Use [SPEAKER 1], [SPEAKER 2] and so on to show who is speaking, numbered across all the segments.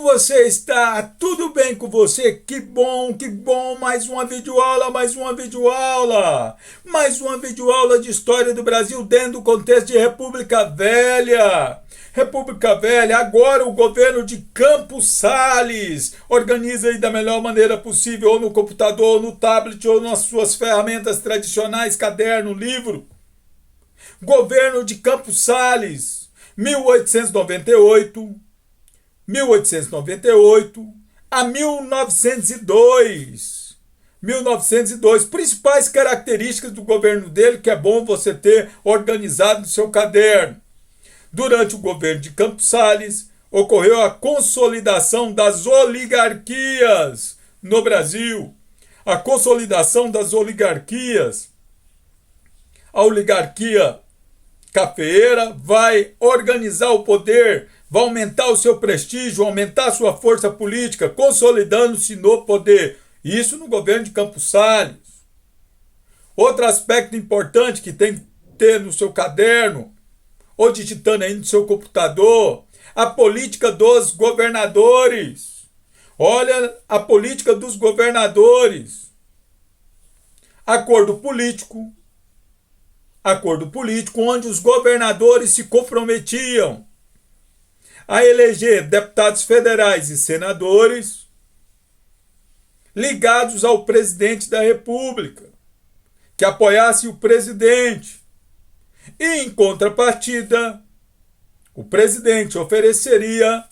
[SPEAKER 1] Como você está? Tudo bem com você? Que bom, que bom! Mais uma videoaula, mais uma videoaula! Mais uma videoaula de história do Brasil dentro do contexto de República Velha. República Velha, agora o governo de Campos Sales organiza aí da melhor maneira possível, ou no computador, ou no tablet, ou nas suas ferramentas tradicionais, caderno, livro. Governo de Campos Sales, 1898 a 1902. 1902. Principais características do governo dele, que é bom você ter organizado no seu caderno. Durante o governo de Campos Sales, ocorreu a consolidação das oligarquias no Brasil. A consolidação das oligarquias. A oligarquia cafeeira vai organizar o poder, vai aumentar o seu prestígio, aumentar a sua força política, consolidando-se no poder. Isso no governo de Campos Sales. Outro aspecto importante que tem que ter no seu caderno, ou digitando aí no seu computador, a política dos governadores. Olha a política dos governadores. Acordo político, onde os governadores se comprometiam a eleger deputados federais e senadores ligados ao presidente da República, que apoiasse o presidente. E, em contrapartida, o presidente ofereceria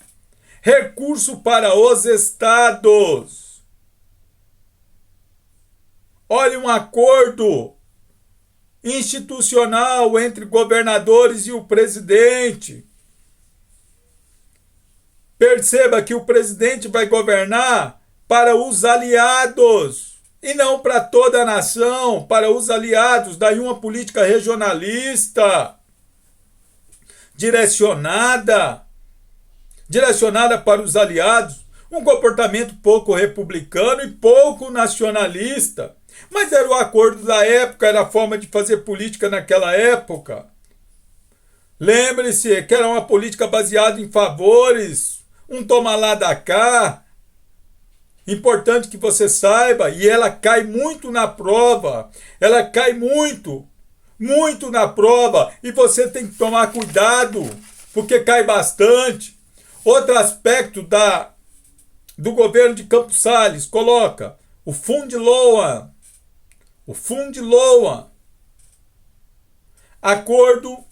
[SPEAKER 1] recurso para os estados. Olha, um acordo institucional entre governadores e o presidente. Perceba que o presidente vai governar para os aliados e não para toda a nação, para os aliados. Daí uma política regionalista, direcionada para os aliados, um comportamento pouco republicano e pouco nacionalista. Mas era o acordo da época, era a forma de fazer política naquela época. Lembre-se que era uma política baseada em favores, um toma lá da cá. Importante que você saiba, e ela cai muito na prova. Ela cai muito na prova, e você tem que tomar cuidado, porque cai bastante. Outro aspecto do governo de Campos Sales, coloca o Fundo Loan. O Fundo Loan. Acordo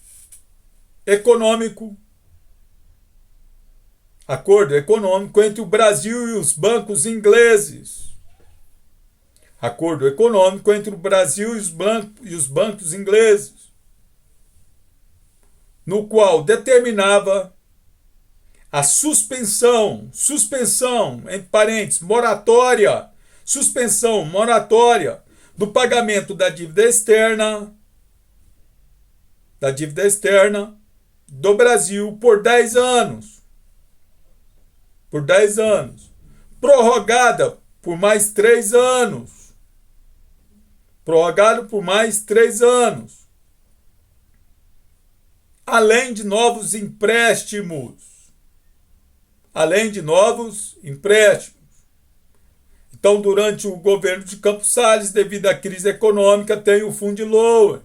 [SPEAKER 1] econômico entre o Brasil e os bancos ingleses. Acordo econômico entre o Brasil e os bancos ingleses, no qual determinava a suspensão, entre parênteses, moratória do pagamento da dívida externa do Brasil por 10 anos. Prorrogada por mais 3 anos. Além de novos empréstimos. Então, durante o governo de Campos Sales, devido à crise econômica, tem o Fundo Loan.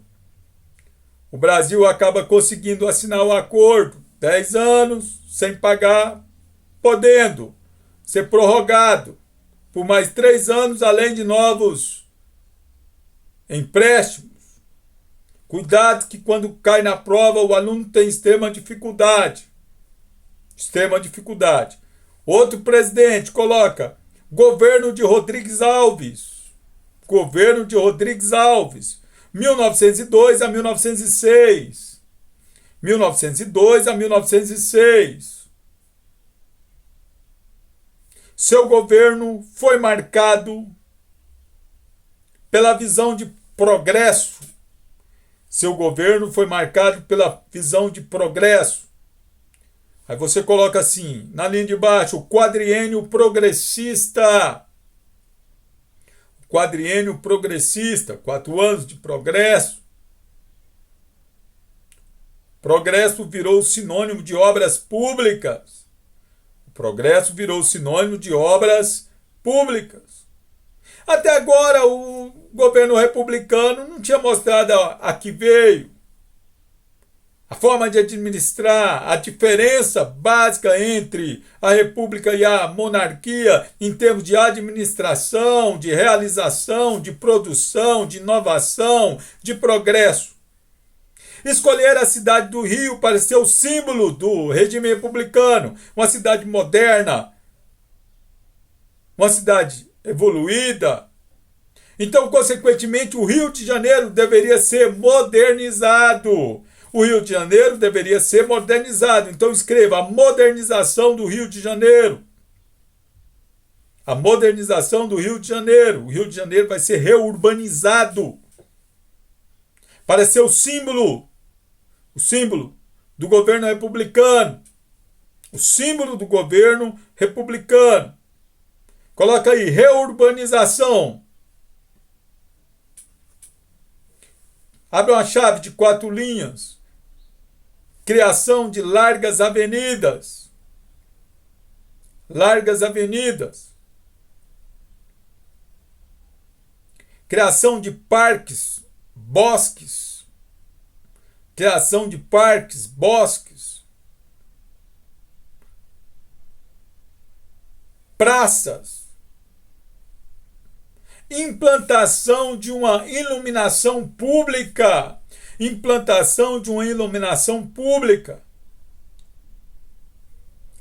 [SPEAKER 1] O Brasil acaba conseguindo assinar o acordo, 10 anos, sem pagar, podendo ser prorrogado por mais 3 anos, além de novos empréstimos. Cuidado que quando cai na prova, o aluno tem extrema dificuldade. Outro presidente coloca governo de Rodrigues Alves. 1902 a 1906. Seu governo foi marcado pela visão de progresso. Aí você coloca assim, na linha de baixo, o quadriênio progressista. 4 anos de progresso. Progresso virou sinônimo de obras públicas. progresso virou sinônimo de obras públicas. Até agora, o governo republicano não tinha mostrado a que veio, a forma de administrar, a diferença básica entre a república e a monarquia em termos de administração, de realização, de produção, de inovação, de progresso. Escolher a cidade do Rio para ser o símbolo do regime republicano, uma cidade moderna, uma cidade evoluída. Então, consequentemente, o Rio de Janeiro deveria ser modernizado. O Rio de Janeiro deveria ser modernizado. Então, escreva a modernização do Rio de Janeiro. A modernização do Rio de Janeiro. O Rio de Janeiro vai ser reurbanizado para ser o símbolo do governo republicano. O símbolo do governo republicano. Coloca aí, reurbanização. Abre uma chave de 4 linhas. Criação de largas avenidas. Largas avenidas. Criação de parques, bosques. Criação de parques, bosques. Praças. Implantação de uma iluminação pública. Implantação de uma iluminação pública.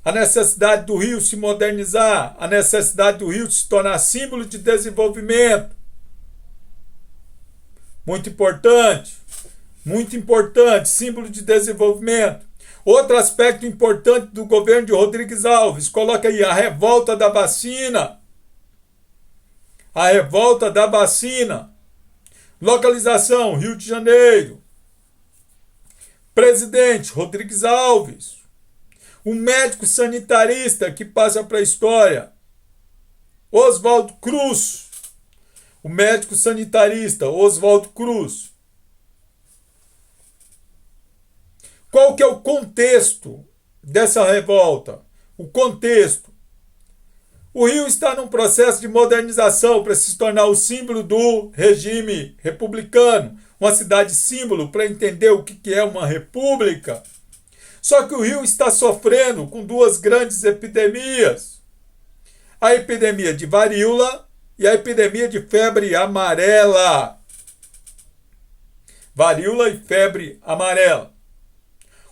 [SPEAKER 1] A necessidade do Rio se modernizar. A necessidade do Rio se tornar símbolo de desenvolvimento. Muito importante, símbolo de desenvolvimento. Outro aspecto importante do governo de Rodrigues Alves, coloca aí a revolta da vacina. A revolta da vacina. Localização, Rio de Janeiro. Presidente, Rodrigues Alves. O médico sanitarista que passa para a história, Oswaldo Cruz. O médico sanitarista, Oswaldo Cruz. Qual que é o contexto dessa revolta? O contexto. O Rio está num processo de modernização para se tornar o símbolo do regime republicano. Uma cidade símbolo para entender o que é uma república. Só que o Rio está sofrendo com 2 grandes epidemias. A epidemia de varíola e a epidemia de febre amarela. Varíola e febre amarela.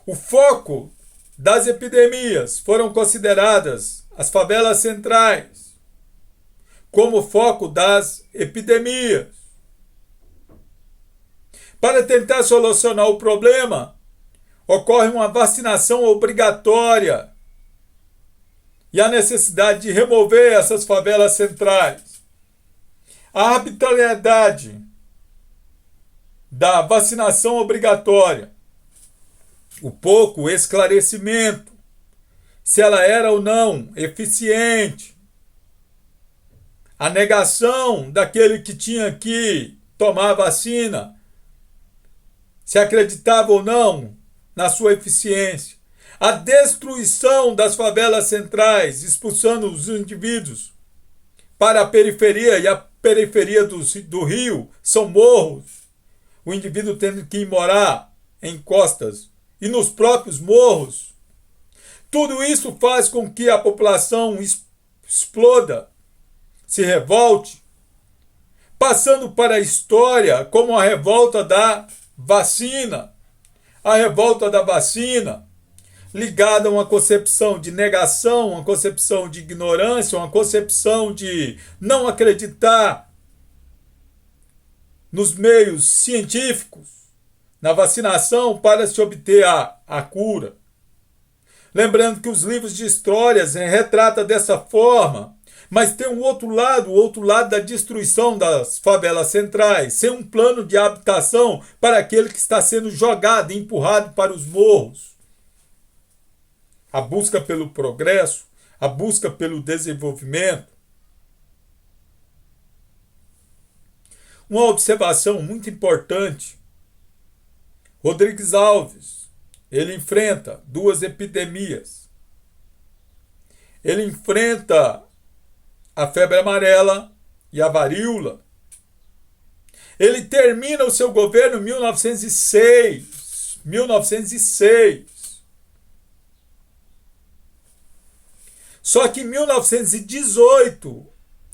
[SPEAKER 1] O foco das epidemias foram consideradas as favelas centrais como foco das epidemias. Para tentar solucionar o problema, ocorre uma vacinação obrigatória e a necessidade de remover essas favelas centrais. A arbitrariedade da vacinação obrigatória, o pouco esclarecimento, se ela era ou não eficiente, a negação daquele que tinha que tomar a vacina, se acreditava ou não na sua eficiência, a destruição das favelas centrais, expulsando os indivíduos para a periferia, e a periferia do Rio são morros, o indivíduo tendo que ir morar em costas e nos próprios morros. Tudo isso faz com que a população exploda, se revolte, passando para a história como a revolta da vacina. A revolta da vacina, ligada a uma concepção de negação, uma concepção de ignorância, uma concepção de não acreditar nos meios científicos, na vacinação para se obter a cura. Lembrando que os livros de histórias retratam dessa forma, mas tem o outro lado da destruição das favelas centrais, sem um plano de habitação para aquele que está sendo jogado e empurrado para os morros. A busca pelo progresso, a busca pelo desenvolvimento. Uma observação muito importante. Rodrigues Alves, ele enfrenta 2 epidemias. ele enfrenta a febre amarela e a varíola. Ele termina o seu governo em 1906. 1906. Só que em 1918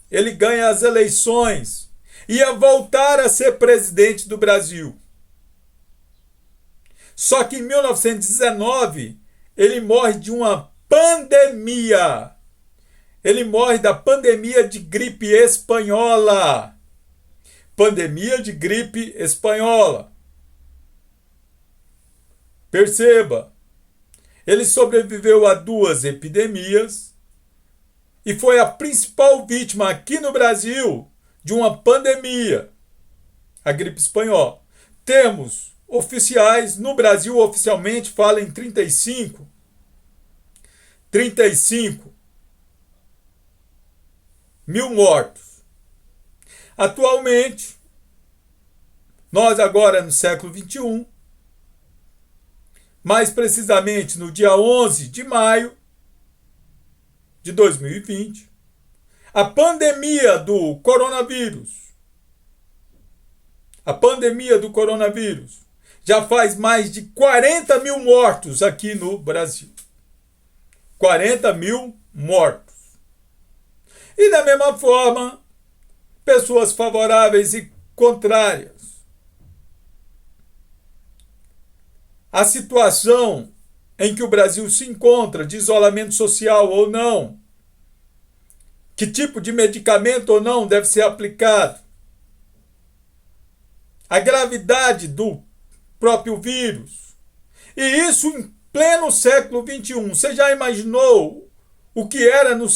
[SPEAKER 1] ele ganha as eleições. Ia voltar a ser presidente do Brasil. Só que em 1919 ele morre de uma pandemia. Ele morre da pandemia de gripe espanhola. Pandemia de gripe espanhola. Perceba, ele sobreviveu a 2 epidemias e foi a principal vítima aqui no Brasil de uma pandemia, a gripe espanhola. Temos oficiais, no Brasil oficialmente fala em 35 mil mortos. Atualmente, nós agora no século XXI, mais precisamente no dia 11 de maio de 2020, a pandemia do coronavírus já faz mais de 40 mil mortos aqui no Brasil. 40 mil mortos. E da mesma forma, pessoas favoráveis e contrárias. A situação em que o Brasil se encontra, de isolamento social ou não, que tipo de medicamento ou não deve ser aplicado, a gravidade do próprio vírus, e isso em pleno século XXI. Você já imaginou o que era no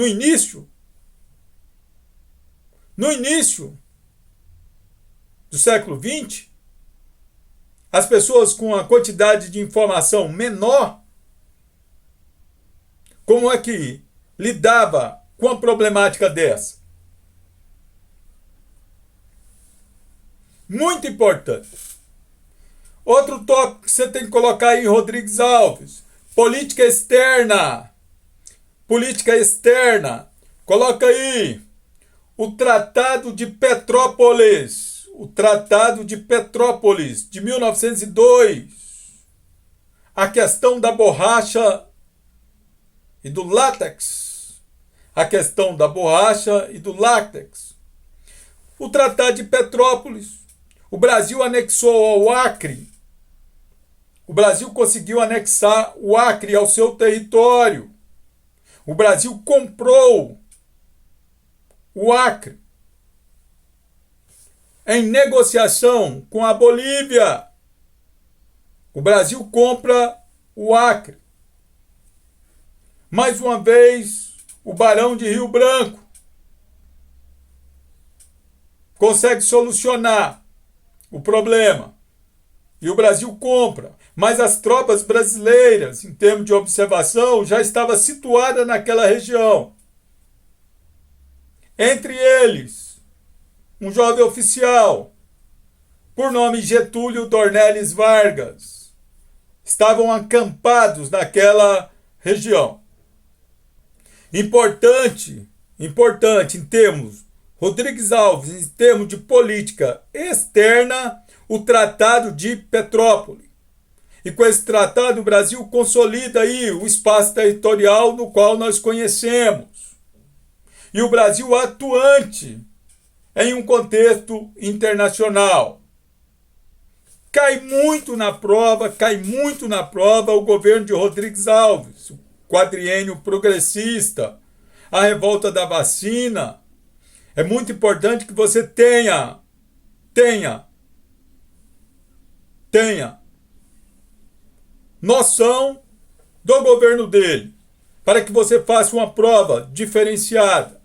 [SPEAKER 1] início? No início do século XX, as pessoas com a quantidade de informação menor, como é que lidava com a problemática dessa? Muito importante. Outro tópico que você tem que colocar aí, Rodrigues Alves: política externa. Política externa. Coloca aí o Tratado de Petrópolis. O Tratado de Petrópolis, de 1902. A questão da borracha e do látex. A questão da borracha e do látex. O Tratado de Petrópolis. O Brasil anexou ao Acre. O Brasil conseguiu anexar o Acre ao seu território. O Brasil comprou o Acre em negociação com a Bolívia. O Brasil compra o Acre. Mais uma vez, o Barão de Rio Branco consegue solucionar o problema. E o Brasil compra. Mas as tropas brasileiras, em termos de observação, já estavam situadas naquela região. Entre eles, um jovem oficial, por nome Getúlio Dornelles Vargas, estavam acampados naquela região. Importante em termos, Rodrigues Alves, em termos de política externa, o Tratado de Petrópolis. E com esse tratado, o Brasil consolida aí o espaço territorial no qual nós conhecemos. E o Brasil atuante em um contexto internacional. Cai muito na prova o governo de Rodrigues Alves, o quadriênio progressista, a revolta da vacina. É muito importante que você tenha noção do governo dele, para que você faça uma prova diferenciada,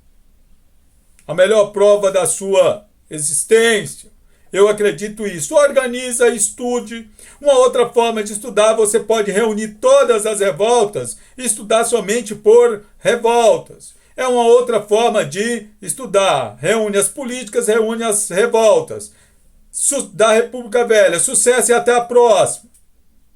[SPEAKER 1] a melhor prova da sua existência. Eu acredito isso. Organiza, estude. Uma outra forma de estudar, você pode reunir todas as revoltas e estudar somente por revoltas. É uma outra forma de estudar. Reúne as políticas, reúne as revoltas. Da República Velha. Sucesso e até a próxima.